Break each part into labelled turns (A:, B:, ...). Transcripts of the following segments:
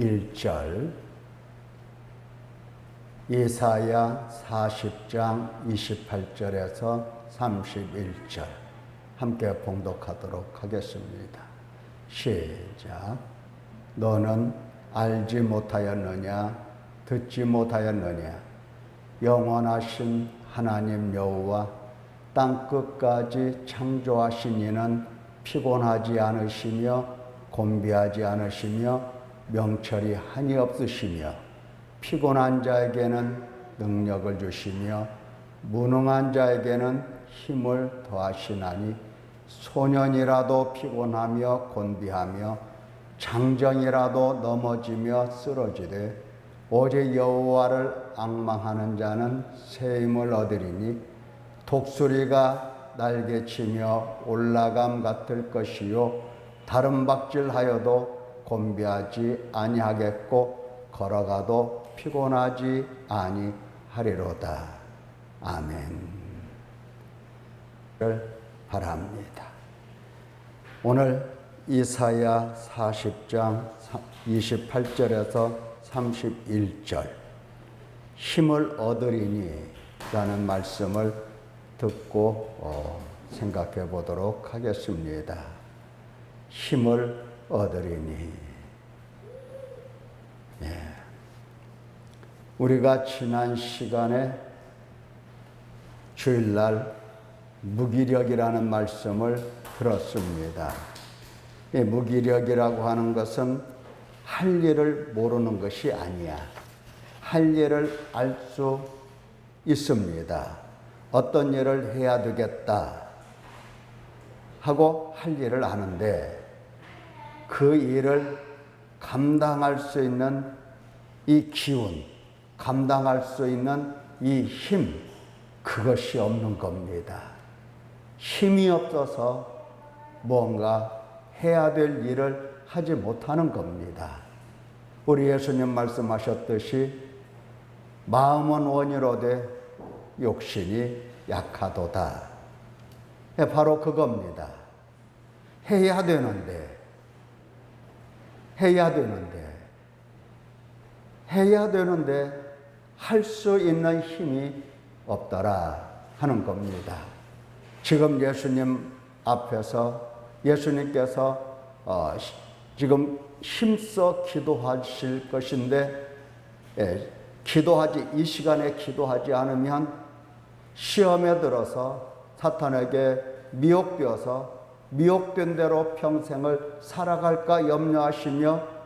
A: 1절, 이사야 40장 28절에서 31절 함께 봉독하도록 하겠습니다. 시작. 너는 알지 못하였느냐? 듣지 못하였느냐? 영원하신 하나님 여호와 땅끝까지 창조하신 이는 피곤하지 않으시며 곤비하지 않으시며 명철이 한이 없으시며 피곤한 자에게는 능력을 주시며 무능한 자에게는 힘을 더하시나니 소년이라도 피곤하며 곤비하며 장정이라도 넘어지며 쓰러지되 오직 여호와를 앙망하는 자는 새 힘을 얻으리니 독수리가 날개치며 올라감 같을 것이요 다른 박질하여도 곤비하지 아니하겠고 걸어가도 피곤하지 아니하리로다. 아멘. 바랍니다. 오늘 이사야 40장 28절에서 31절 힘을 얻으리니 라는 말씀을 듣고 생각해 보도록 하겠습니다. 힘을 얻으리니. 우리가 지난 시간에 주일날 무기력이라는 말씀을 들었습니다. 이 무기력이라고 하는 것은 할 일을 모르는 것이 아니야. 할 일을 알 수 있습니다. 어떤 일을 해야 되겠다 하고 할 일을 아는데 그 일을 감당할 수 있는 이 기운, 감당할 수 있는 이 힘, 그것이 없는 겁니다. 힘이 없어서 뭔가 해야 될 일을 하지 못하는 겁니다. 우리 예수님 말씀하셨듯이 마음은 원이로되 욕심이 약하도다. 바로 그겁니다. 해야 되는데 할 수 있는 힘이 없더라 하는 겁니다. 지금 예수님 앞에서 예수님께서 지금 힘써 기도하실 것인데 이 시간에 기도하지 않으면 시험에 들어서 사탄에게 미혹되어서 미혹된 대로 평생을 살아갈까 염려하시며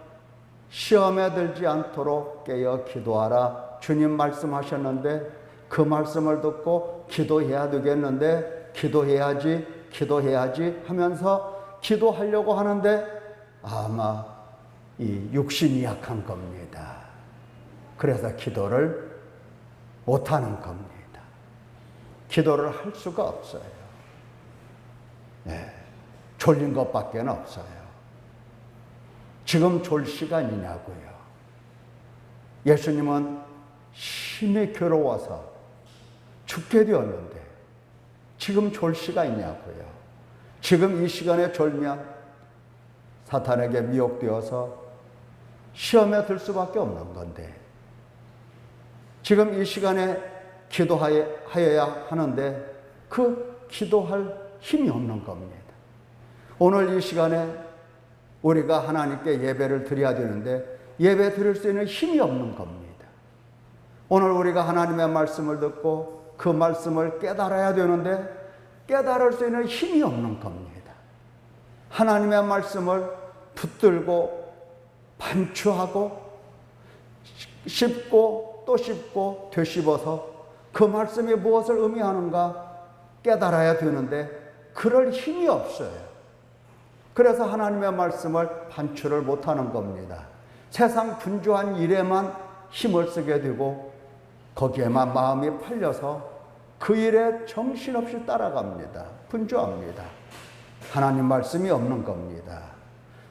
A: 시험에 들지 않도록 깨어 기도하라. 주님 말씀하셨는데 그 말씀을 듣고 기도해야 되겠는데 기도해야지 하면서 기도하려고 하는데 아마 이 육신이 약한 겁니다. 그래서 기도를 못하는 겁니다. 기도를 할 수가 없어요. 졸린 것밖에 없어요. 지금 졸 시간이냐고요. 예수님은 심히 괴로워서 죽게 되었는데 지금 졸 시간이냐고요. 지금 이 시간에 졸면 사탄에게 미혹되어서 시험에 들 수밖에 없는 건데 지금 이 시간에 기도하여야 하는데 그 기도할 힘이 없는 겁니다. 오늘 이 시간에 우리가 하나님께 예배를 드려야 되는데 예배 드릴 수 있는 힘이 없는 겁니다. 오늘 우리가 하나님의 말씀을 듣고 그 말씀을 깨달아야 되는데 깨달을 수 있는 힘이 없는 겁니다. 하나님의 말씀을 붙들고 반추하고 씹고 또 씹고 되씹어서 그 말씀이 무엇을 의미하는가 깨달아야 되는데 그럴 힘이 없어요. 그래서 하나님의 말씀을 반추를 못하는 겁니다. 세상 분주한 일에만 힘을 쓰게 되고 거기에만 마음이 팔려서 그 일에 정신없이 따라갑니다. 분주합니다. 하나님 말씀이 없는 겁니다.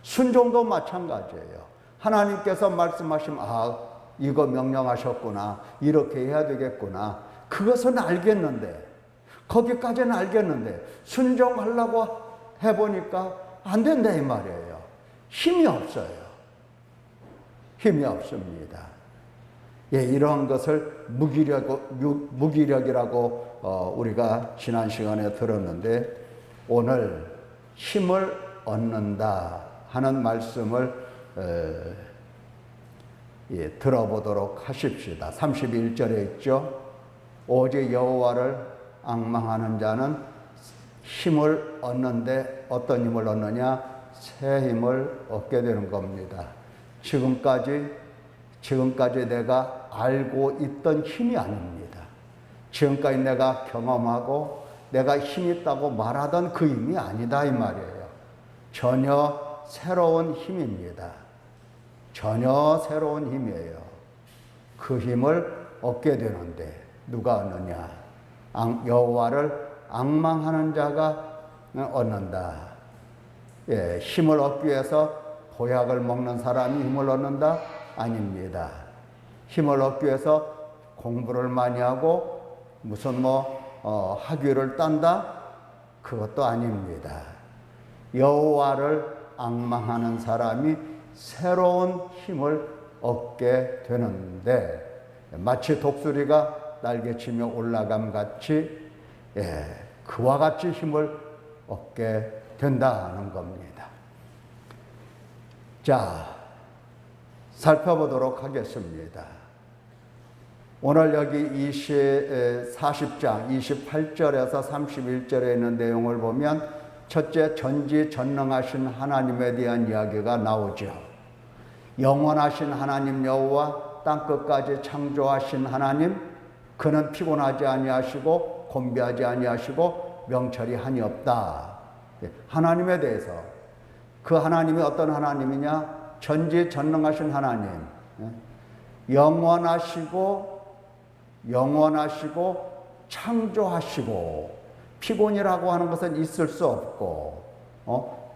A: 순종도 마찬가지예요. 하나님께서 말씀하시면 이거 명령하셨구나. 이렇게 해야 되겠구나. 그것은 알겠는데 거기까지는 알겠는데 순종하려고 해보니까 안 된다 이 말이에요. 힘이 없어요. 힘이 없습니다. 예, 이런 것을 무기력이라고 우리가 지난 시간에 들었는데, 오늘 힘을 얻는다 하는 말씀을 들어보도록 하십시다. 31절에 있죠. 오직 여호와를 앙망하는 자는 힘을 얻는데 어떤 힘을 얻느냐? 새 힘을 얻게 되는 겁니다. 지금까지 내가 알고 있던 힘이 아닙니다. 지금까지 내가 경험하고 내가 힘 있다고 말하던 그 힘이 아니다 이 말이에요. 전혀 새로운 힘입니다. 전혀 새로운 힘이에요. 그 힘을 얻게 되는데 누가 얻느냐? 여호와를 앙망하는 자가 얻는다. 예, 힘을 얻기 위해서 보약을 먹는 사람이 힘을 얻는다? 아닙니다. 힘을 얻기 위해서 공부를 많이 하고 무슨 학위를 딴다? 그것도 아닙니다. 여호와를 앙망하는 사람이 새로운 힘을 얻게 되는데, 마치 독수리가 날개치며 올라감 같이, 그와 같이 힘을 얻게 된다는 겁니다. 자, 살펴보도록 하겠습니다. 오늘 여기 40장 28절에서 31절에 있는 내용을 보면 첫째, 전지전능하신 하나님에 대한 이야기가 나오죠. 영원하신 하나님 여호와, 땅끝까지 창조하신 하나님, 그는 피곤하지 아니하시고 곤비하지 아니하시고 명철이 한이 없다. 하나님에 대해서, 그 하나님이 어떤 하나님이냐? 전지전능하신 하나님, 영원하시고 창조하시고, 피곤이라고 하는 것은 있을 수 없고,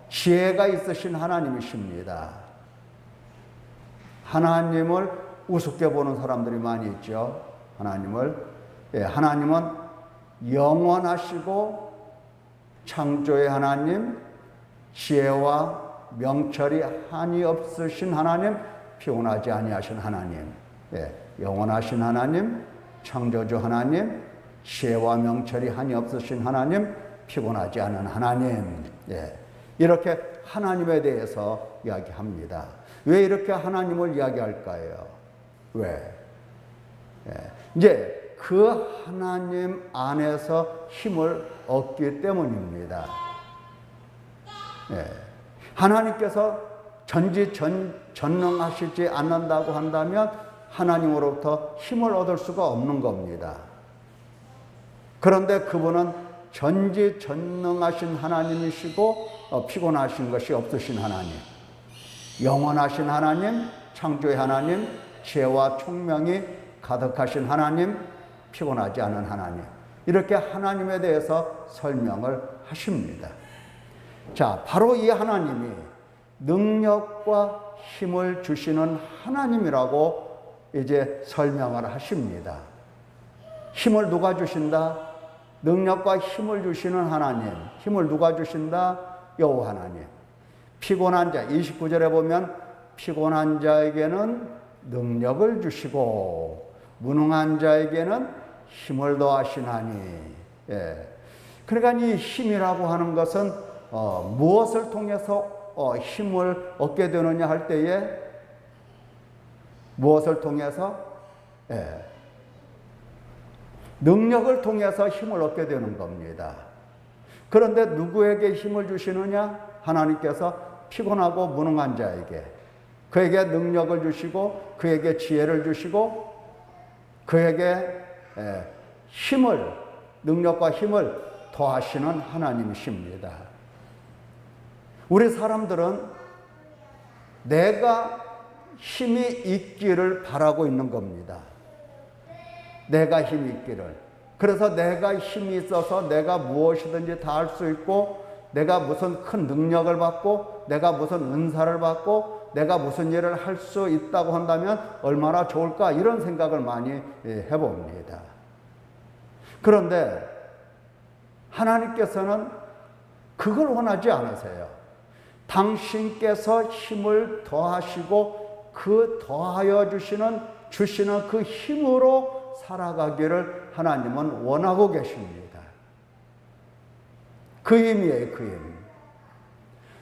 A: 지혜가 있으신 하나님이십니다. 하나님을 우습게 보는 사람들이 많이 있죠. 하나님은 영원하시고 창조의 하나님, 지혜와 명철이 한이 없으신 하나님, 피곤하지 아니하신 하나님, 영원하신 하나님, 창조주 하나님, 지혜와 명철이 한이 없으신 하나님, 피곤하지 않은 하나님. 이렇게 하나님에 대해서 이야기합니다. 왜 이렇게 하나님을 이야기할까요? 왜? 이제 그 하나님 안에서 힘을 얻기 때문입니다. 하나님께서 전지전능하시지 않는다고 한다면 하나님으로부터 힘을 얻을 수가 없는 겁니다. 그런데 그분은 전지전능하신 하나님이시고 피곤하신 것이 없으신 하나님, 영원하신 하나님, 창조의 하나님, 지혜와 총명이 가득하신 하나님, 피곤하지 않은 하나님, 이렇게 하나님에 대해서 설명을 하십니다. 자, 바로 이 하나님이 능력과 힘을 주시는 하나님이라고 이제 설명을 하십니다. 힘을 누가 주신다? 능력과 힘을 주시는 하나님. 힘을 누가 주신다? 여호와 하나님. 피곤한 자, 29절에 보면 피곤한 자에게는 능력을 주시고 무능한 자에게는 힘을 더하시나니. 그러니까 이 힘이라고 하는 것은 무엇을 통해서 힘을 얻게 되느냐 할 때에, 무엇을 통해서? 능력을 통해서 힘을 얻게 되는 겁니다. 그런데 누구에게 힘을 주시느냐? 하나님께서 피곤하고 무능한 자에게, 그에게 능력을 주시고 그에게 지혜를 주시고 그에게 능력과 힘을 더하시는 하나님이십니다. 우리 사람들은 내가 힘이 있기를 바라고 있는 겁니다. 내가 힘이 있기를. 그래서 내가 힘이 있어서 내가 무엇이든지 다 할 수 있고, 내가 무슨 큰 능력을 받고, 내가 무슨 은사를 받고, 내가 무슨 일을 할 수 있다고 한다면 얼마나 좋을까, 이런 생각을 많이 해봅니다. 그런데 하나님께서는 그걸 원하지 않으세요. 당신께서 힘을 더하시고 그 더하여 주시는 그 힘으로 살아가기를 하나님은 원하고 계십니다. 그 힘이에요, 그 힘.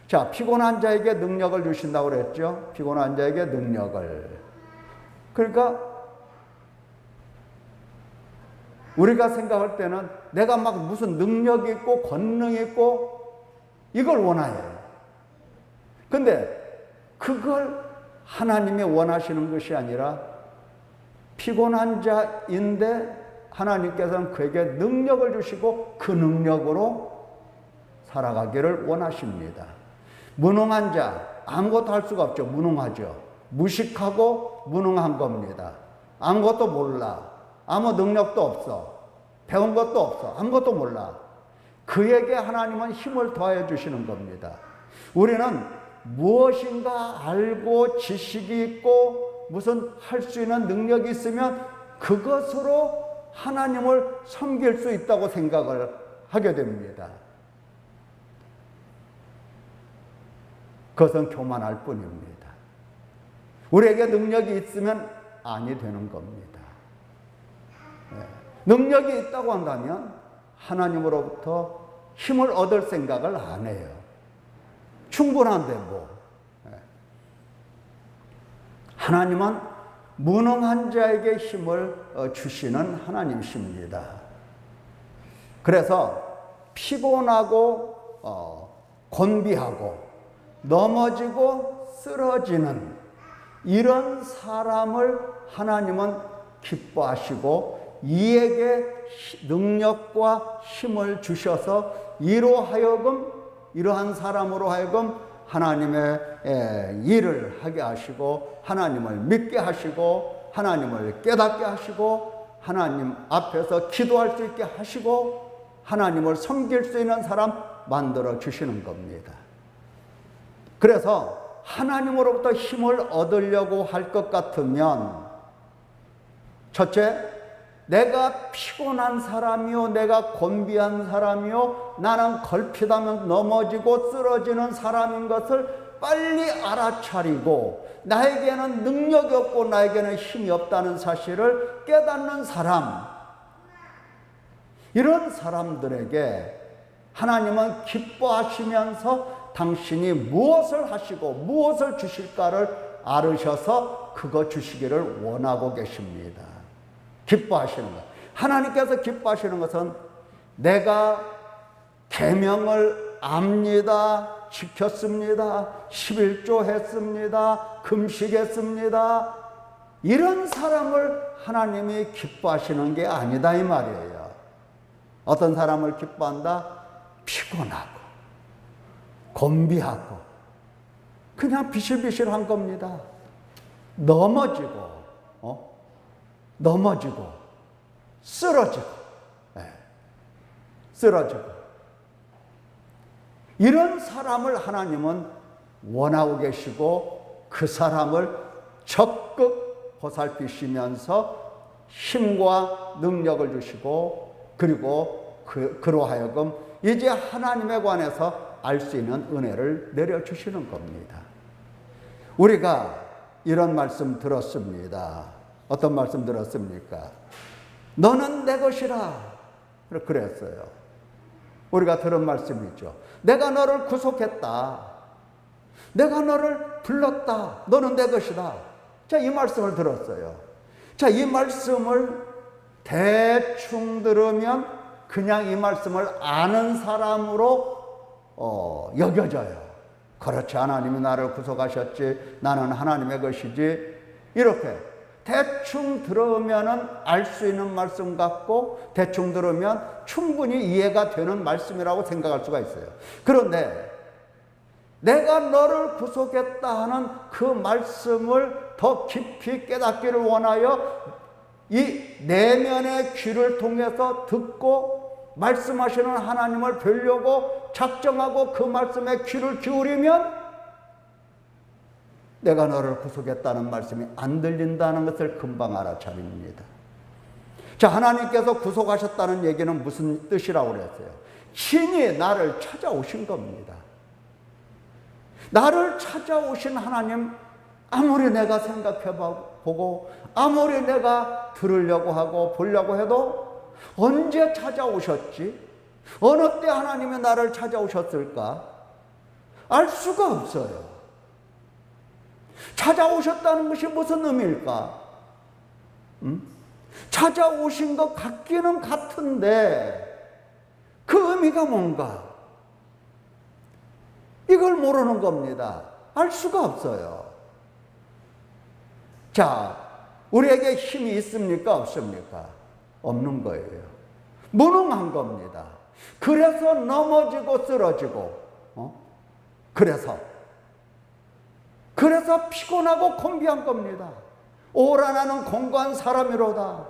A: 자, 피곤한 자에게 능력을 주신다고 그랬죠? 피곤한 자에게 능력을. 그러니까 우리가 생각할 때는 내가 막 무슨 능력이 있고 권능이 있고 이걸 원해요. 근데 그걸 하나님이 원하시는 것이 아니라 피곤한 자인데 하나님께서는 그에게 능력을 주시고 그 능력으로 살아가기를 원하십니다. 무능한 자, 아무것도 할 수가 없죠. 무능하죠. 무식하고 무능한 겁니다. 아무것도 몰라. 아무 능력도 없어. 배운 것도 없어. 아무것도 몰라. 그에게 하나님은 힘을 더해 주시는 겁니다. 우리는 무엇인가 알고 지식이 있고 무슨 할 수 있는 능력이 있으면 그것으로 하나님을 섬길 수 있다고 생각을 하게 됩니다. 그것은 교만할 뿐입니다. 우리에게 능력이 있으면 아니 되는 겁니다. 능력이 있다고 한다면 하나님으로부터 힘을 얻을 생각을 안 해요. 충분한데 뭐. 하나님은 무능한 자에게 힘을 주시는 하나님이십니다. 그래서 피곤하고 곤비하고 넘어지고 쓰러지는 이런 사람을 하나님은 기뻐하시고 이에게 능력과 힘을 주셔서 이러한 사람으로 하여금 하나님의 일을 하게 하시고 하나님을 믿게 하시고 하나님을 깨닫게 하시고 하나님 앞에서 기도할 수 있게 하시고 하나님을 섬길 수 있는 사람 만들어 주시는 겁니다. 그래서 하나님으로부터 힘을 얻으려고 할 것 같으면 첫째, 내가 피곤한 사람이요, 내가 곤비한 사람이요, 나는 걸핏하면 넘어지고 쓰러지는 사람인 것을 빨리 알아차리고 나에게는 능력이 없고 나에게는 힘이 없다는 사실을 깨닫는 사람, 이런 사람들에게 하나님은 기뻐하시면서 당신이 무엇을 하시고 무엇을 주실까를 알으셔서 그거 주시기를 원하고 계십니다. 기뻐하시는 것. 하나님께서 기뻐하시는 것은 내가 계명을 압니다. 지켰습니다. 11조 했습니다. 금식했습니다. 이런 사람을 하나님이 기뻐하시는 게 아니다 이 말이에요. 어떤 사람을 기뻐한다? 피곤하고 곤비하고 그냥 비실비실한 겁니다. 넘어지고 쓰러지고 이런 사람을 하나님은 원하고 계시고 그 사람을 적극 보살피시면서 힘과 능력을 주시고 그리고 그로 하여금 이제 하나님에 관해서 알 수 있는 은혜를 내려주시는 겁니다. 우리가 이런 말씀 들었습니다. 어떤 말씀 들었습니까? 너는 내 것이라 그랬어요. 우리가 들은 말씀이죠. 내가 너를 구속했다. 내가 너를 불렀다. 너는 내 것이다. 자, 이 말씀을 들었어요. 자, 이 말씀을 대충 들으면 그냥 이 말씀을 아는 사람으로 여겨져요. 그렇지, 하나님이 나를 구속하셨지, 나는 하나님의 것이지. 이렇게 대충 들으면 알 수 있는 말씀 같고 대충 들으면 충분히 이해가 되는 말씀이라고 생각할 수가 있어요. 그런데 내가 너를 구속했다 하는 그 말씀을 더 깊이 깨닫기를 원하여 이 내면의 귀를 통해서 듣고 말씀하시는 하나님을 뵈려고 작정하고 그 말씀에 귀를 기울이면 내가 너를 구속했다는 말씀이 안 들린다는 것을 금방 알아차립니다. 자, 하나님께서 구속하셨다는 얘기는 무슨 뜻이라고 그랬어요? 친히 나를 찾아오신 겁니다. 나를 찾아오신 하나님, 아무리 내가 생각해보고 아무리 내가 들으려고 하고 보려고 해도 언제 찾아오셨지? 어느 때 하나님이 나를 찾아오셨을까? 알 수가 없어요. 찾아오셨다는 것이 무슨 의미일까? 찾아오신 것 같기는 같은데 그 의미가 뭔가? 이걸 모르는 겁니다. 알 수가 없어요. 자, 우리에게 힘이 있습니까? 없습니까? 없는 거예요. 무능한 겁니다. 그래서 넘어지고 쓰러지고, 그래서 피곤하고 곤비한 겁니다. 오라 나는 공고한 사람이로다.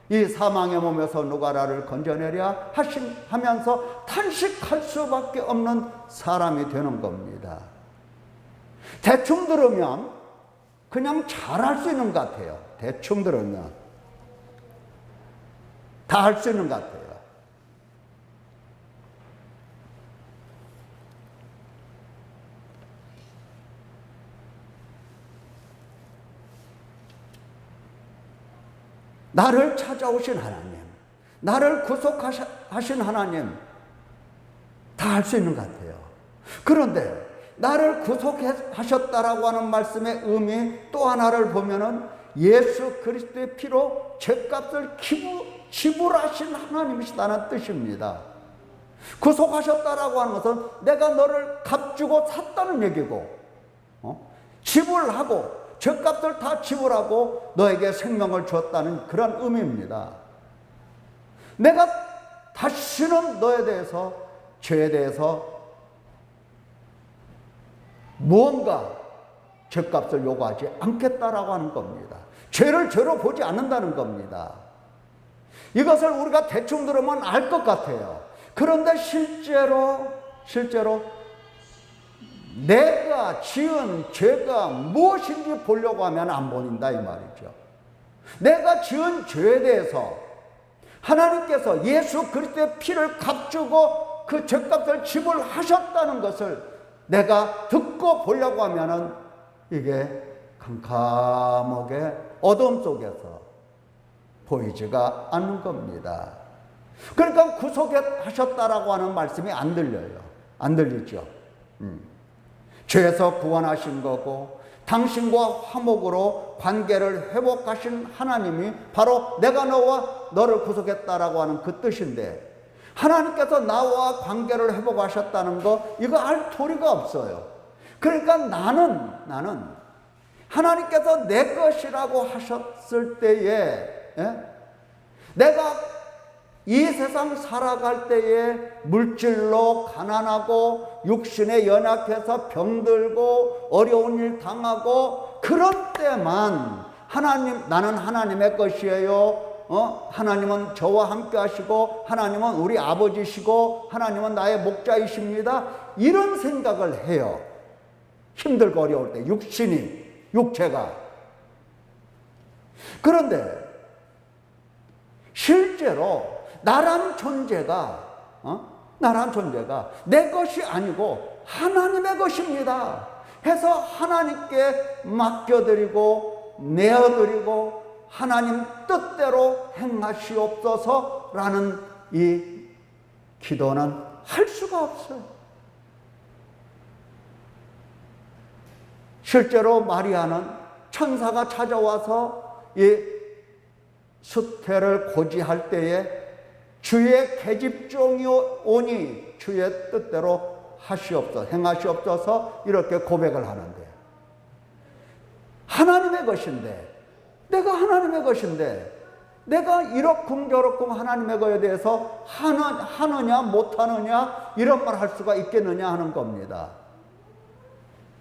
A: 이 사망의 몸에서 누가 나를 건져내랴 하면서 탄식할 수밖에 없는 사람이 되는 겁니다. 대충 들으면 그냥 잘할 수 있는 것 같아요. 대충 들으면 다 할 수 있는 것 같아요. 나를 찾아오신 하나님, 나를 구속하신 하나님, 다 할 수 있는 것 같아요. 그런데 나를 구속하셨다라고 하는 말씀의 의미 또 하나를 보면은 예수 그리스도의 피로 죄값을 지불하신 하나님이시다는 뜻입니다. 구속하셨다라고 하는 것은 내가 너를 값주고 샀다는 얘기고, 지불하고 죄값을 다 지불하고 너에게 생명을 주었다는 그런 의미입니다. 내가 다시는 너에 대해서, 죄에 대해서 무언가 죄값을 요구하지 않겠다라고 하는 겁니다. 죄를 죄로 보지 않는다는 겁니다. 이것을 우리가 대충 들으면 알 것 같아요. 그런데 실제로 내가 지은 죄가 무엇인지 보려고 하면 안 보인다 이 말이죠. 내가 지은 죄에 대해서 하나님께서 예수 그리스도의 피를 값주고 그 죄값을 지불하셨다는 것을 내가 듣고 보려고 하면은 이게 캄캄하게 어둠 속에서 보이지가 않는 겁니다. 그러니까 구속하셨다라고 하는 말씀이 안 들려요. 안 들리죠. 죄에서 구원하신 거고 당신과 화목으로 관계를 회복하신 하나님이 바로 내가 너와 너를 구속했다라고 하는 그 뜻인데, 하나님께서 나와 관계를 회복하셨다는 거 이거 알 도리가 없어요. 그러니까 나는 하나님께서 내 것이라고 하셨을 때에 내가 이 세상 살아갈 때에 물질로 가난하고 육신에 연약해서 병들고 어려운 일 당하고 그런 때만 나는 하나님의 것이에요. 하나님은 저와 함께 하시고 하나님은 우리 아버지시고 하나님은 나의 목자이십니다. 이런 생각을 해요. 힘들고 어려울 때 육체가. 그런데 실제로 나란 존재가 내 것이 아니고 하나님의 것입니다 해서 하나님께 맡겨드리고 내어드리고 하나님 뜻대로 행하시옵소서라는 이 기도는 할 수가 없어요. 실제로 마리아는 천사가 찾아와서 이 수태를 고지할 때에 주의 계집종이 오니 주의 뜻대로 행하시옵소서 이렇게 고백을 하는데, 하나님의 것인데, 내가 하나님의 것인데 내가 이렇쿵 저렇쿵 하나님의 것에 대해서 하느냐 못하느냐 이런 말 할 수가 있겠느냐 하는 겁니다.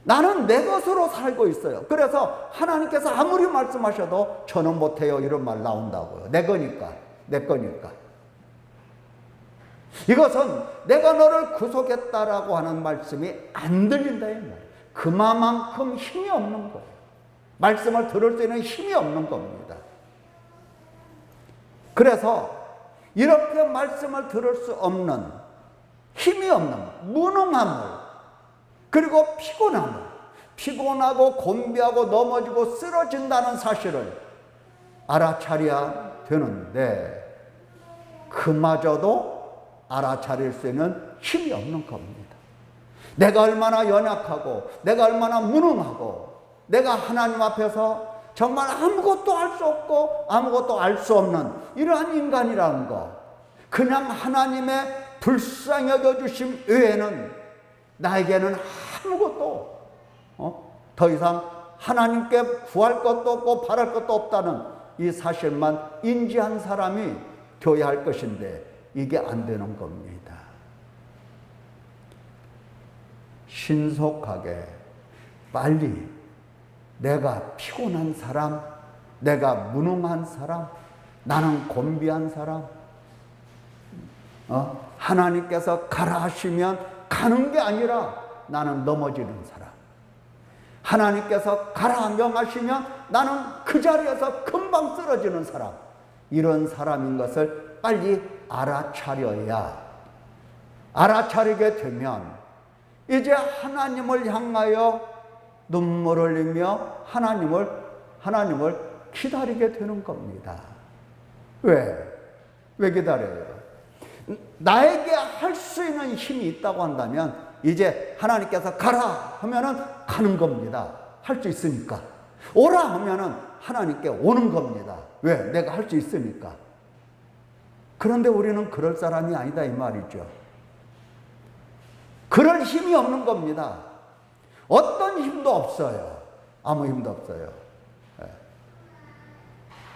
A: 나는 내 것으로 살고 있어요. 그래서 하나님께서 아무리 말씀하셔도 저는 못해요 이런 말 나온다고요. 내 거니까. 이것은 내가 너를 구속했다라고 하는 말씀이 안 들린다 이 말이에요. 그만큼 힘이 없는 거예요. 말씀을 들을 수 있는 힘이 없는 겁니다. 그래서 이렇게 말씀을 들을 수 없는, 힘이 없는 무능함을, 그리고 피곤함을, 피곤하고 곤비하고 넘어지고 쓰러진다는 사실을 알아차려야 되는데 그마저도 알아차릴 수 있는 힘이 없는 겁니다. 내가 얼마나 연약하고 내가 얼마나 무능하고 내가 하나님 앞에서 정말 아무것도 할 수 없고 아무것도 알 수 없는 이러한 인간이라는 거, 그냥 하나님의 불쌍히 여겨주심 외에는 나에게는 아무것도 더 이상 하나님께 구할 것도 없고 바랄 것도 없다는 이 사실만 인지한 사람이 되어야 할 것인데 이게 안 되는 겁니다. 신속하게 빨리 내가 피곤한 사람, 내가 무능한 사람, 나는 곤비한 사람, 하나님께서 가라 하시면 가는 게 아니라 나는 넘어지는 사람, 하나님께서 가라 명하시면 나는 그 자리에서 금방 쓰러지는 사람, 이런 사람인 것을 빨리 알아차리게 되면 이제 하나님을 향하여 눈물을 흘리며 하나님을 기다리게 되는 겁니다. 왜 기다려요? 나에게 할 수 있는 힘이 있다고 한다면 이제 하나님께서 가라 하면은 가는 겁니다. 할 수 있으니까. 오라 하면은 하나님께 오는 겁니다. 왜? 내가 할 수 있으니까. 그런데 우리는 그럴 사람이 아니다 이 말이죠. 그럴 힘이 없는 겁니다. 어떤 힘도 없어요. 아무 힘도 없어요.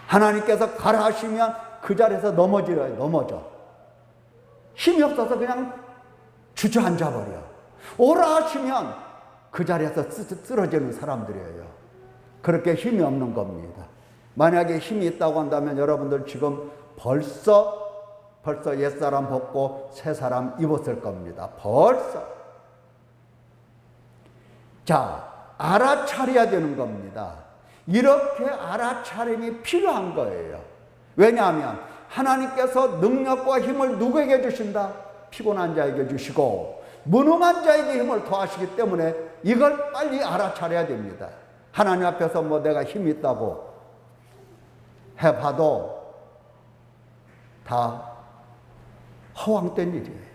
A: 하나님께서 가라 하시면 그 자리에서 넘어져. 힘이 없어서 그냥 주저앉아 버려. 오라 하시면 그 자리에서 쓰러지는 사람들이에요. 그렇게 힘이 없는 겁니다. 만약에 힘이 있다고 한다면 여러분들 지금 벌써 옛사람 벗고 새사람 입었을 겁니다. 벌써. 자, 알아차려야 되는 겁니다. 이렇게 알아차림이 필요한 거예요. 왜냐하면 하나님께서 능력과 힘을 누구에게 주신다? 피곤한 자에게 주시고 무능한 자에게 힘을 더하시기 때문에 이걸 빨리 알아차려야 됩니다. 하나님 앞에서 뭐 내가 힘이 있다고 해봐도 다 허황된 일이에요.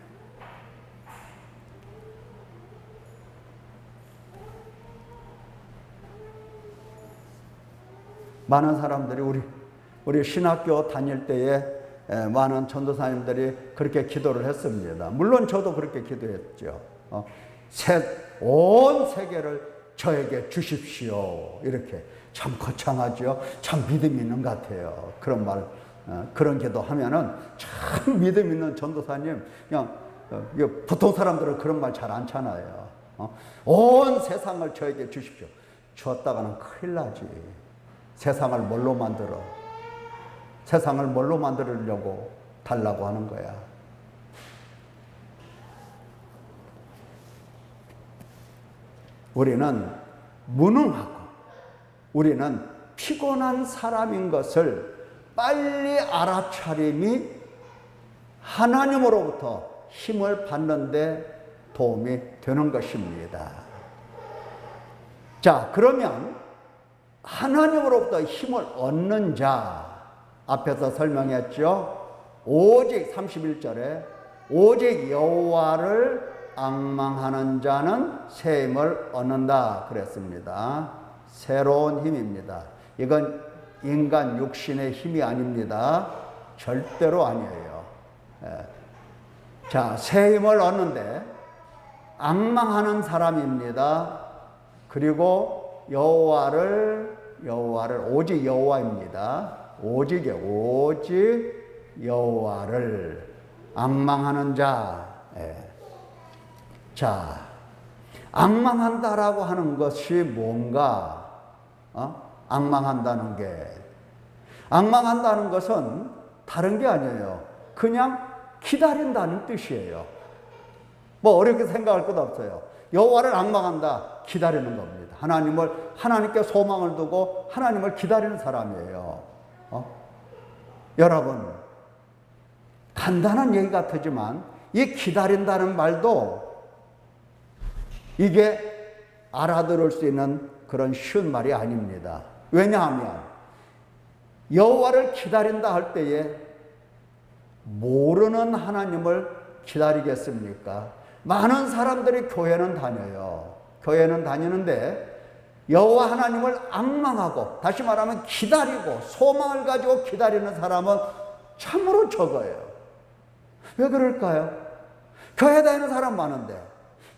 A: 많은 사람들이 우리 신학교 다닐 때에 많은 전도사님들이 그렇게 기도를 했습니다. 물론 저도 그렇게 기도했죠. 온 세계를 저에게 주십시오. 이렇게 참 거창하죠. 참 믿음 있는 것 같아요. 그런 말, 그런 기도 하면은 참 믿음 있는 전도사님, 그냥 보통 사람들은 그런 말 잘 안 찾아요. 온 세상을 저에게 주십시오. 주었다가는 큰일 나지. 세상을 뭘로 만들어? 세상을 뭘로 만들려고 달라고 하는 거야. 우리는 무능하고 우리는 피곤한 사람인 것을 빨리 알아차림이 하나님으로부터 힘을 받는 데 도움이 되는 것입니다. 자, 그러면 하나님으로부터 힘을 얻는 자, 앞에서 설명했죠. 오직 31절에 오직 여호와를 앙망하는 자는 새 힘을 얻는다 그랬습니다. 새로운 힘입니다. 이건 인간 육신의 힘이 아닙니다. 절대로 아니에요. 자, 새 힘을 얻는데 앙망하는 사람입니다. 그리고 여호와를 오직 여호와입니다. 오직 여호와를 앙망하는 자. 자, 앙망한다라고 하는 것이 뭔가? 앙망한다는 것은 다른 게 아니에요. 그냥 기다린다는 뜻이에요. 뭐 어렵게 생각할 것 없어요. 여호와를 앙망한다, 기다리는 겁니다. 하나님께 소망을 두고 하나님을 기다리는 사람이에요. 여러분, 간단한 얘기 같지만 이 기다린다는 말도 이게 알아들을 수 있는 그런 쉬운 말이 아닙니다. 왜냐하면 여호와를 기다린다 할 때에 모르는 하나님을 기다리겠습니까? 많은 사람들이 교회는 다녀요. 교회는 다니는데 여호와 하나님을 앙망하고, 다시 말하면 기다리고 소망을 가지고 기다리는 사람은 참으로 적어요. 왜 그럴까요? 교회 다니는 사람 많은데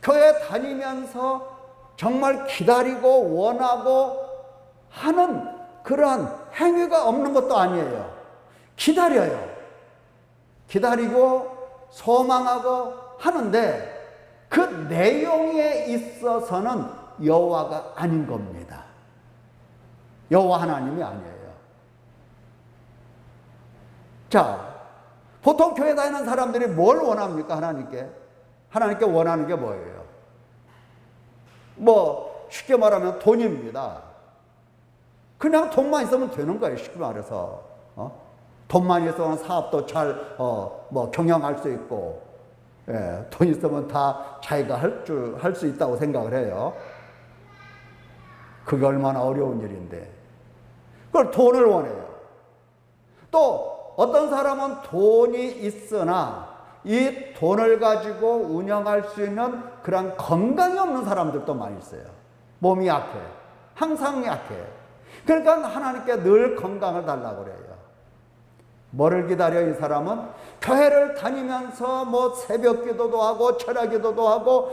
A: 교회 다니면서 정말 기다리고 원하고 하는 그러한 행위가 없는 것도 아니에요. 기다려요. 기다리고 소망하고 하는데 그 내용에 있어서는 여호와가 아닌 겁니다. 여호와 하나님이 아니에요. 자, 보통 교회 다니는 사람들이 뭘 원합니까? 하나님께? 하나님께 원하는 게 뭐예요? 쉽게 말하면 돈입니다. 그냥 돈만 있으면 되는 거예요. 쉽게 말해서. 돈만 있으면 사업도 잘 경영할 수 있고, 돈 있으면 다 자기가 할 수 있다고 생각을 해요. 그게 얼마나 어려운 일인데 그걸 돈을 원해요. 또 어떤 사람은 돈이 있으나 이 돈을 가지고 운영할 수 있는 그런 건강이 없는 사람들도 많이 있어요. 몸이 약해. 항상 약해. 그러니까 하나님께 늘 건강을 달라고 그래요. 뭐를 기다려? 이 사람은 교회를 다니면서 새벽 기도도 하고 철야 기도도 하고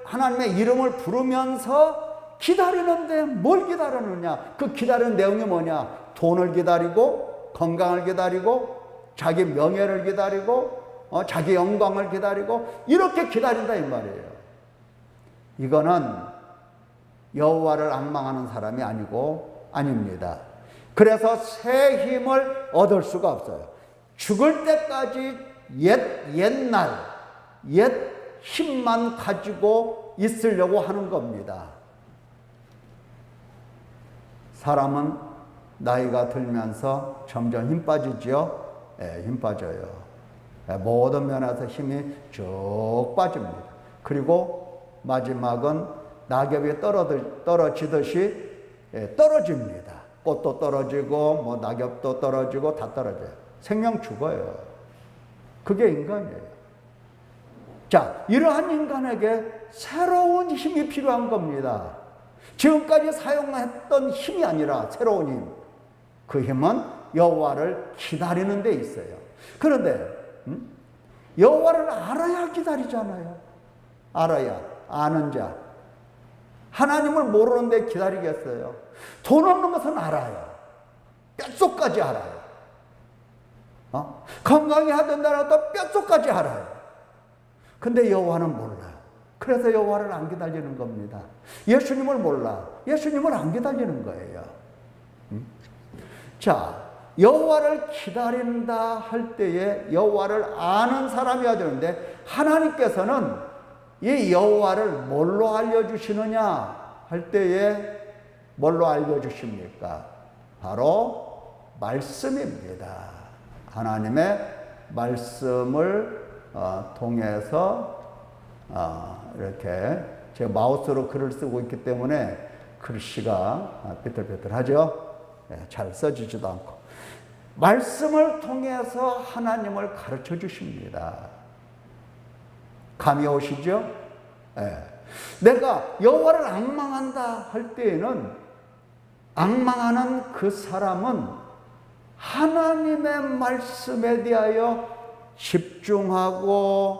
A: 하나님의 이름을 부르면서 기다리는데 뭘 기다리느냐? 그 기다리는 내용이 뭐냐? 돈을 기다리고 건강을 기다리고 자기 명예를 기다리고 자기 영광을 기다리고 이렇게 기다린다 이 말이에요. 이거는 여호와를 앙망하는 사람이 아닙니다. 그래서 새 힘을 얻을 수가 없어요. 죽을 때까지 옛날 힘만 가지고 있으려고 하는 겁니다. 사람은 나이가 들면서 점점 힘 빠지죠? 힘 빠져요. 모든 면에서 힘이 쭉 빠집니다. 그리고 마지막은 낙엽이 떨어지듯이 떨어집니다. 꽃도 떨어지고 낙엽도 떨어지고 다 떨어져요. 생명 죽어요. 그게 인간이에요. 자, 이러한 인간에게 새로운 힘이 필요한 겁니다. 지금까지 사용했던 힘이 아니라 새로운 힘. 그 힘은 여호와를 기다리는 데 있어요. 그런데 여호와를 알아야 기다리잖아요. 알아야, 아는 자. 하나님을 모르는데 기다리겠어요? 돈 없는 것은 알아요. 뼛속까지 알아요. 건강해야 된다는 것도 뼛속까지 알아요. 근데 여호와는 몰라요. 그래서 여호와를 안 기다리는 겁니다. 예수님을 몰라. 예수님을 안 기다리는 거예요. 자, 여호와를 기다린다 할 때에 여호와를 아는 사람이어야 되는데 하나님께서는 이 여호와를 뭘로 알려주시느냐 할 때에 뭘로 알려주십니까? 바로 말씀입니다. 하나님의 말씀을 통해서 이렇게 제가 마우스로 글을 쓰고 있기 때문에 글씨가 삐뚤삐뚤하죠. 잘 써지지도 않고 말씀을 통해서 하나님을 가르쳐 주십니다. 감이 오시죠? 내가 여호와를 앙망한다 할 때에는 앙망하는 그 사람은 하나님의 말씀에 대하여 집중하고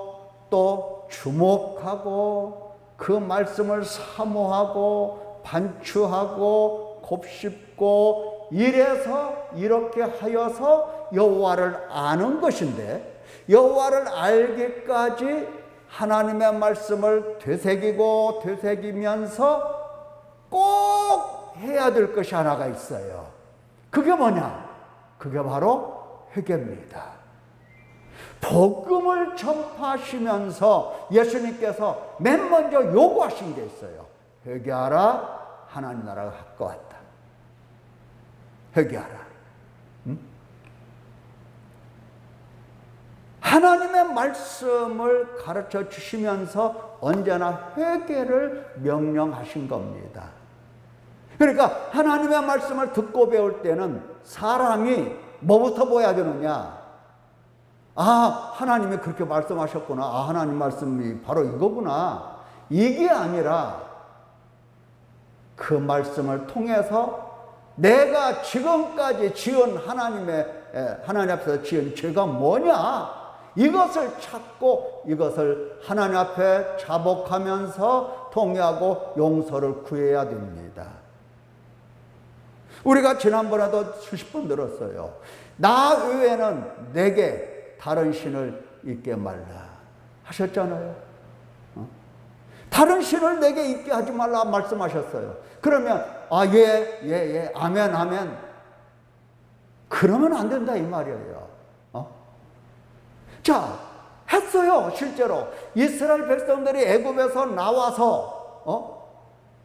A: 또 주목하고 그 말씀을 사모하고 반추하고 곱씹고 이래서 이렇게 하여서 여호와를 아는 것인데 여호와를 알기까지 하나님의 말씀을 되새기면서 꼭 해야 될 것이 하나가 있어요. 그게 뭐냐? 그게 바로 회개입니다. 복음을 전파하시면서 예수님께서 맨 먼저 요구하신 게 있어요. 회개하라, 하나님 나라가 가까웠다. 회개하라. 하나님의 말씀을 가르쳐 주시면서 언제나 회개를 명령하신 겁니다. 그러니까 하나님의 말씀을 듣고 배울 때는 사람이 뭐부터 보여야 되느냐? 아, 하나님이 그렇게 말씀하셨구나. 아, 하나님 말씀이 바로 이거구나. 이게 아니라 그 말씀을 통해서 내가 지금까지 지은 하나님 앞에서 지은 죄가 뭐냐? 이것을 찾고 이것을 하나님 앞에 자복하면서 통회하고 용서를 구해야 됩니다. 우리가 지난번에도 수십 번 들었어요. 나 외에는 내게 다른 신을 잊게 말라 하셨잖아요. 다른 신을 내게 잊게 하지 말라 말씀하셨어요. 그러면 예, 아멘, 아멘. 그러면 안 된다 이 말이에요. 자, 했어요. 실제로 이스라엘 백성들이 애굽에서 나와서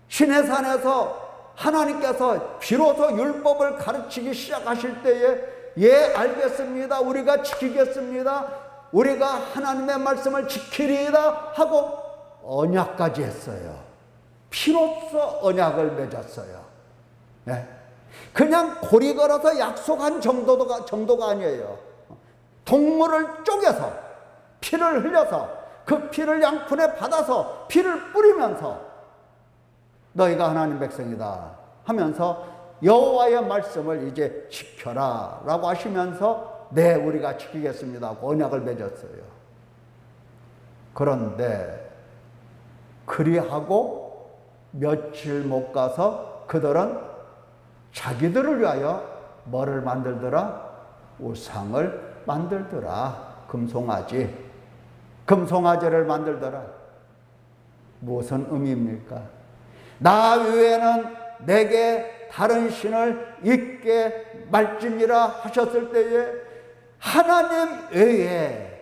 A: 시내산에서 하나님께서 비로소 율법을 가르치기 시작하실 때에 예, 알겠습니다. 우리가 지키겠습니다. 우리가 하나님의 말씀을 지키리이다 하고 언약까지 했어요. 피로써 언약을 맺었어요. 네. 그냥 고리 걸어서 약속한 정도가 아니에요. 동물을 쪼개서 피를 흘려서 그 피를 양푼에 받아서 피를 뿌리면서 너희가 하나님 백성이다 하면서 여호와의 말씀을 이제 지켜라 라고 하시면서 네, 우리가 지키겠습니다 하고 언약을 맺었어요. 그런데 그리하고 며칠 못 가서 그들은 자기들을 위하여 뭐를 만들더라? 우상을 만들더라. 금송아지를 만들더라. 무슨 의미입니까? 나 외에는 내게 다른 신을 잊게 말지니라 하셨을 때에 하나님 외에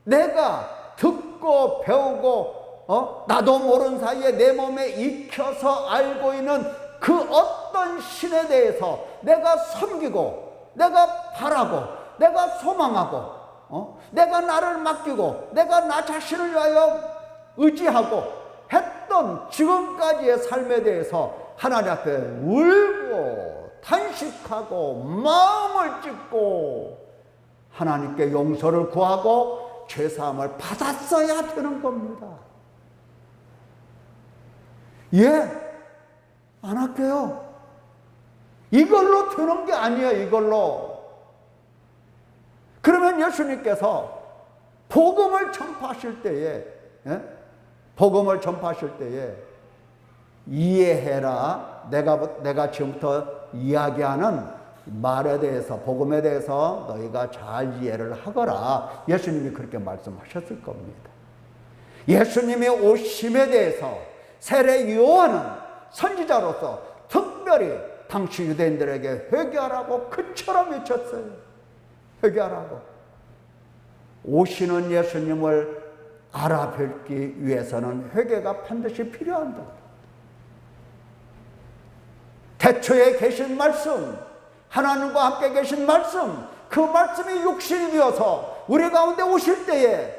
A: 내가 듣고 배우고 나도 모르는 사이에 내 몸에 익혀서 알고 있는 그 어떤 신에 대해서 내가 섬기고 내가 바라고 내가 소망하고 내가 나를 맡기고 내가 나 자신을 위하여 의지하고 했던 지금까지의 삶에 대해서 하나님 앞에 울고 탄식하고 마음을 찢고 하나님께 용서를 구하고 죄사함을 받았어야 되는 겁니다. 예, 안 할게요. 이걸로 되는 게 아니에요. 이걸로. 그러면 예수님께서 복음을 전파하실 때에 복음을 전파하실 때에 이해해라. 내가 지금부터 이야기하는 말에 대해서 복음에 대해서 너희가 잘 이해를 하거라. 예수님이 그렇게 말씀하셨을 겁니다. 예수님의 오심에 대해서 세례 요한은 선지자로서 특별히 당시 유대인들에게 회개하라고 그처럼 외쳤어요. 회개하라고. 오시는 예수님을 알아뵙기 위해서는 회개가 반드시 필요한다. 태초에 계신 말씀, 하나님과 함께 계신 말씀, 그 말씀이 육신이 되어서 우리 가운데 오실 때에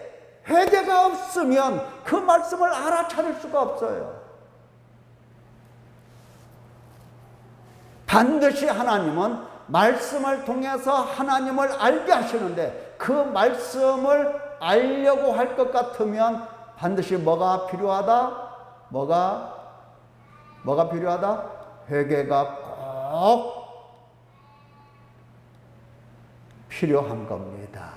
A: 회개가 없으면 그 말씀을 알아차릴 수가 없어요. 반드시 하나님은 말씀을 통해서 하나님을 알게 하시는데 그 말씀을 알려고 할 것 같으면 반드시 뭐가 필요하다? 뭐가 필요하다? 회개가 꼭 필요한 겁니다.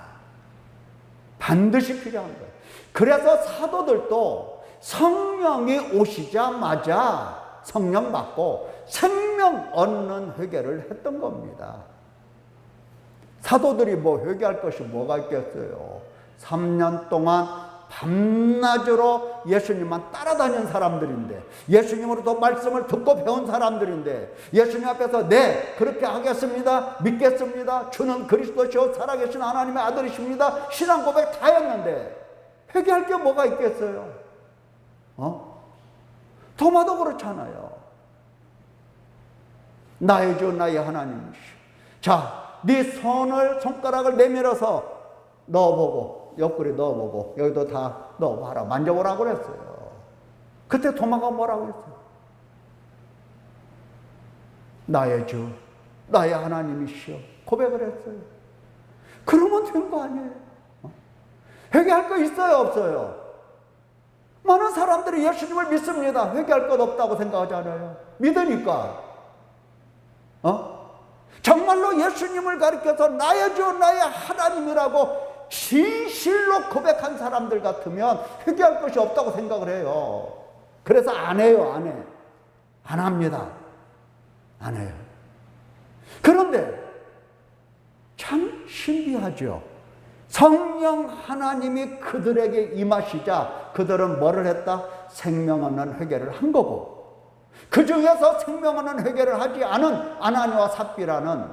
A: 반드시 필요한 거예요. 그래서 사도들도 성령이 오시자마자 성령 받고 생명 얻는 회개를 했던 겁니다. 사도들이 뭐 회개할 것이 뭐가 있겠어요. 3년 동안 밤낮으로 예수님만 따라다닌 사람들인데, 예수님으로부터 말씀을 듣고 배운 사람들인데, 예수님 앞에서 네, 그렇게 하겠습니다, 믿겠습니다, 주는 그리스도시요 살아계신 하나님의 아들이십니다, 신앙 고백 다 했는데 회개할 게 뭐가 있겠어요? 도마도 그렇잖아요. 나의 주 나의 하나님이시오. 자, 네 손가락을 내밀어서 넣어보고, 옆구리 넣어보고, 여기도 다 넣어봐라. 만져보라고 그랬어요. 그때 도마가 뭐라고 했어요? 나의 주, 나의 하나님이시여. 고백을 했어요. 그러면 된 거 아니에요? 회개할 거 있어요, 없어요? 많은 사람들이 예수님을 믿습니다. 회개할 것 없다고 생각하잖아요. 믿으니까. 정말로 예수님을 가리켜서 나의 주, 나의 하나님이라고 진실로 고백한 사람들 같으면 회개할 것이 없다고 생각을 해요. 그래서 안 해요, 안 해. 안 합니다. 안 해요. 그런데 참 신비하죠. 성령 하나님이 그들에게 임하시자 그들은 뭐를 했다? 생명 없는 회개를 한 거고, 그 중에서 생명 없는 회개를 하지 않은 아나니와 삽비라는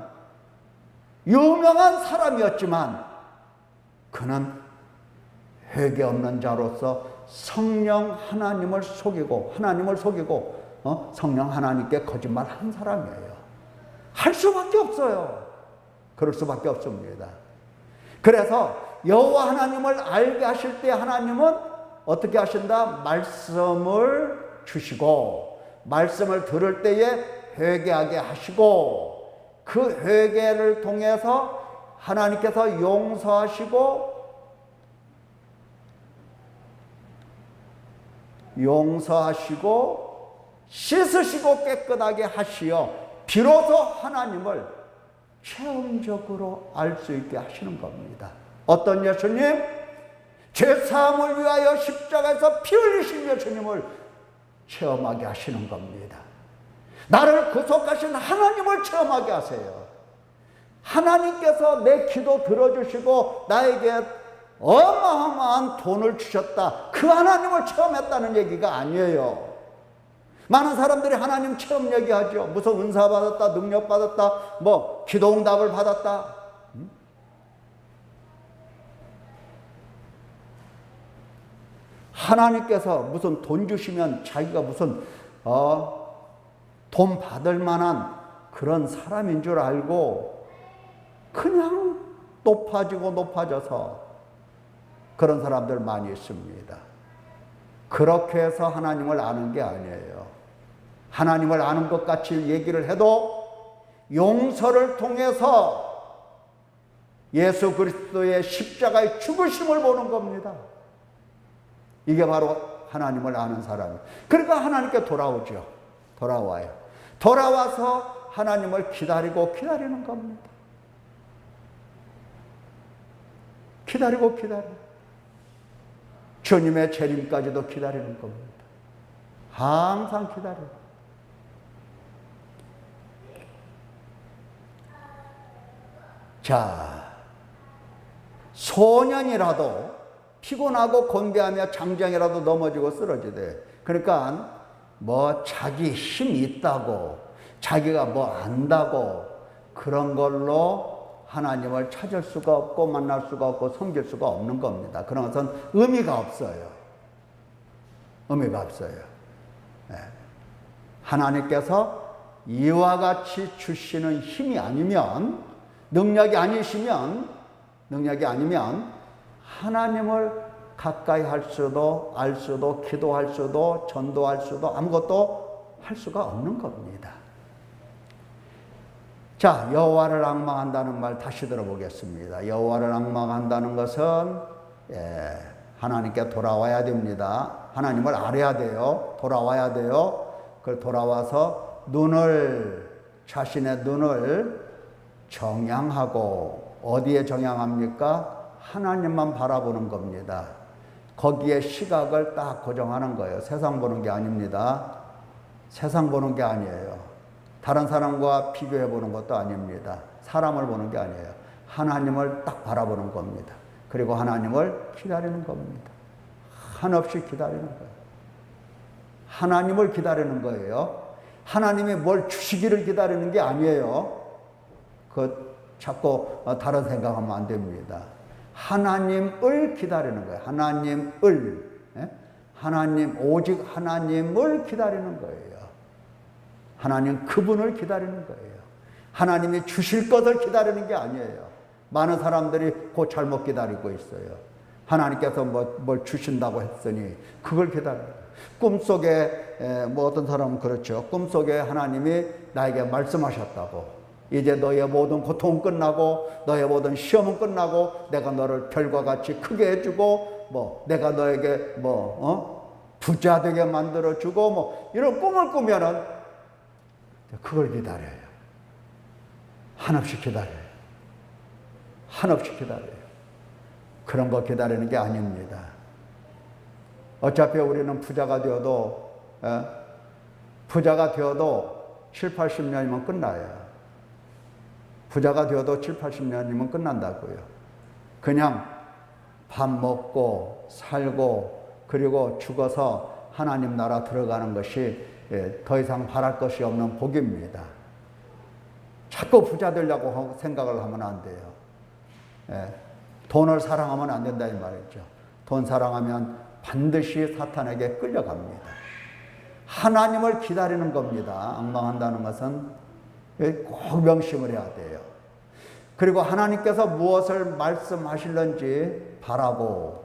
A: 유명한 사람이었지만 그는 회개 없는 자로서 성령 하나님을 속이고 성령 하나님께 거짓말한 사람이에요. 할 수밖에 없어요. 그럴 수밖에 없습니다. 그래서 여호와 하나님을 알게 하실 때 하나님은 어떻게 하신다? 말씀을 주시고, 말씀을 들을 때에 회개하게 하시고, 그 회개를 통해서 하나님께서 용서하시고 씻으시고 깨끗하게 하시어 비로소 하나님을 체험적으로 알 수 있게 하시는 겁니다. 어떤 예수님? 죄사함을 위하여 십자가에서 피 흘리신 예수님을 체험하게 하시는 겁니다. 나를 구속하신 하나님을 체험하게 하세요. 하나님께서 내 기도 들어주시고 나에게 어마어마한 돈을 주셨다, 그 하나님을 체험했다는 얘기가 아니에요. 많은 사람들이 하나님 체험 얘기하죠. 무슨 은사 받았다, 능력 받았다, 뭐 기도 응답을 받았다. 하나님께서 무슨 돈 주시면 자기가 무슨 돈 받을 만한 그런 사람인 줄 알고 그냥 높아져서 그런 사람들 많이 있습니다. 그렇게 해서 하나님을 아는 게 아니에요. 하나님을 아는 것 같이 얘기를 해도 용서를 통해서 예수 그리스도의 십자가의 죽으심을 보는 겁니다. 이게 바로 하나님을 아는 사람이에요. 그러니까 하나님께 돌아오죠. 돌아와요. 돌아와서 하나님을 기다리는 겁니다. 기다리고 주님의 재림까지도 기다리는 겁니다. 항상 기다려요. 자, 소년이라도 피곤하고 곤배하며 장정이라도 넘어지고 쓰러지대. 그러니까 뭐 자기 힘이 있다고, 자기가 뭐 안다고 그런 걸로 하나님을 찾을 수가 없고 만날 수가 없고 섬길 수가 없는 겁니다. 그런 것은 의미가 없어요. 의미가 없어요. 네. 하나님께서 이와 같이 주시는 힘이 아니면, 능력이 아니면 하나님을 가까이 할 수도, 알 수도, 기도할 수도, 전도할 수도 아무것도 할 수가 없는 겁니다. 자, 여호와를 앙망한다는 말 다시 들어보겠습니다. 여호와를 앙망한다는 것은 하나님께 돌아와야 됩니다. 하나님을 알아야 돼요. 돌아와야 돼요. 그 돌아와서 자신의 눈을 정향하고, 어디에 정향합니까? 하나님만 바라보는 겁니다. 거기에 시각을 딱 고정하는 거예요. 세상 보는 게 아닙니다. 세상 보는 게 아니에요. 다른 사람과 비교해 보는 것도 아닙니다. 사람을 보는 게 아니에요. 하나님을 딱 바라보는 겁니다. 그리고 하나님을 기다리는 겁니다. 한없이 기다리는 거예요. 하나님을 기다리는 거예요. 하나님이 뭘 주시기를 기다리는 게 아니에요. 자꾸 다른 생각하면 안 됩니다. 하나님을 기다리는 거예요. 오직 하나님을 기다리는 거예요. 하나님 그분을 기다리는 거예요. 하나님이 주실 것을 기다리는 게 아니에요. 많은 사람들이 그 잘못 기다리고 있어요. 하나님께서 뭘 주신다고 했으니 그걸 기다려요. 꿈속에 뭐 어떤 사람은 그렇죠. 꿈속에 하나님이 나에게 말씀하셨다고. 이제 너의 모든 고통은 끝나고 너의 모든 시험은 끝나고 내가 너를 별과 같이 크게 해주고 뭐 내가 너에게 부자 되게 만들어주고 뭐 이런 꿈을 꾸면은 그걸 기다려요. 한없이 기다려요. 한없이 기다려요. 그런 거 기다리는 게 아닙니다. 어차피 우리는 부자가 되어도 7, 80년이면 끝나요. 부자가 되어도 7, 80년이면 끝난다고요. 그냥 밥 먹고 살고 그리고 죽어서 하나님 나라 들어가는 것이 더 이상 바랄 것이 없는 복입니다. 자꾸 부자 되려고 생각을 하면 안 돼요. 돈을 사랑하면 안 된다 이 말이죠. 돈 사랑하면 반드시 사탄에게 끌려갑니다. 하나님을 기다리는 겁니다. 앙망한다는 것은 꼭 명심을 해야 돼요. 그리고 하나님께서 무엇을 말씀하실는지 바라고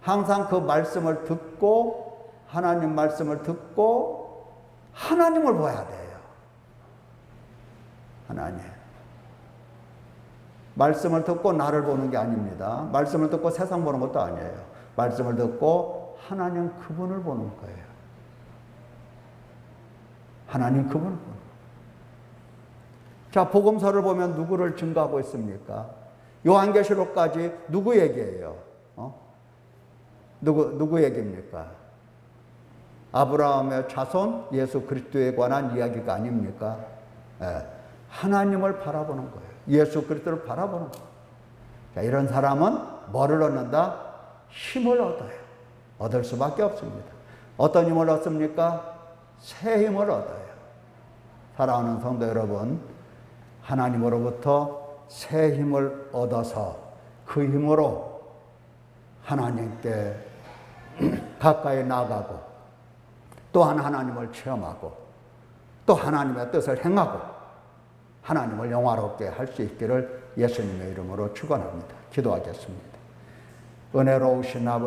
A: 항상 그 말씀을 듣고 하나님 말씀을 듣고 하나님을 봐야 돼요. 하나님. 말씀을 듣고 나를 보는 게 아닙니다. 말씀을 듣고 세상 보는 것도 아니에요. 말씀을 듣고 하나님 그분을 보는 거예요. 하나님 그분을 보는 거예요. 자, 복음서를 보면 누구를 증거하고 있습니까? 요한계시록까지 누구 얘기예요? 누구 얘기입니까? 아브라함의 자손 예수 그리스도에 관한 이야기가 아닙니까? 하나님을 바라보는 거예요. 예수 그리스도를 바라보는 거예요. 자, 이런 사람은 뭐를 얻는다? 힘을 얻어요. 얻을 수밖에 없습니다. 어떤 힘을 얻습니까? 새 힘을 얻어요. 사랑하는 성도 여러분, 하나님으로부터 새 힘을 얻어서 그 힘으로 하나님께 가까이 나가고 또한 하나님을 체험하고 또 하나님의 뜻을 행하고 하나님을 영화롭게 할 수 있기를 예수님의 이름으로 축원합니다. 기도하겠습니다. 은혜로우신 아버지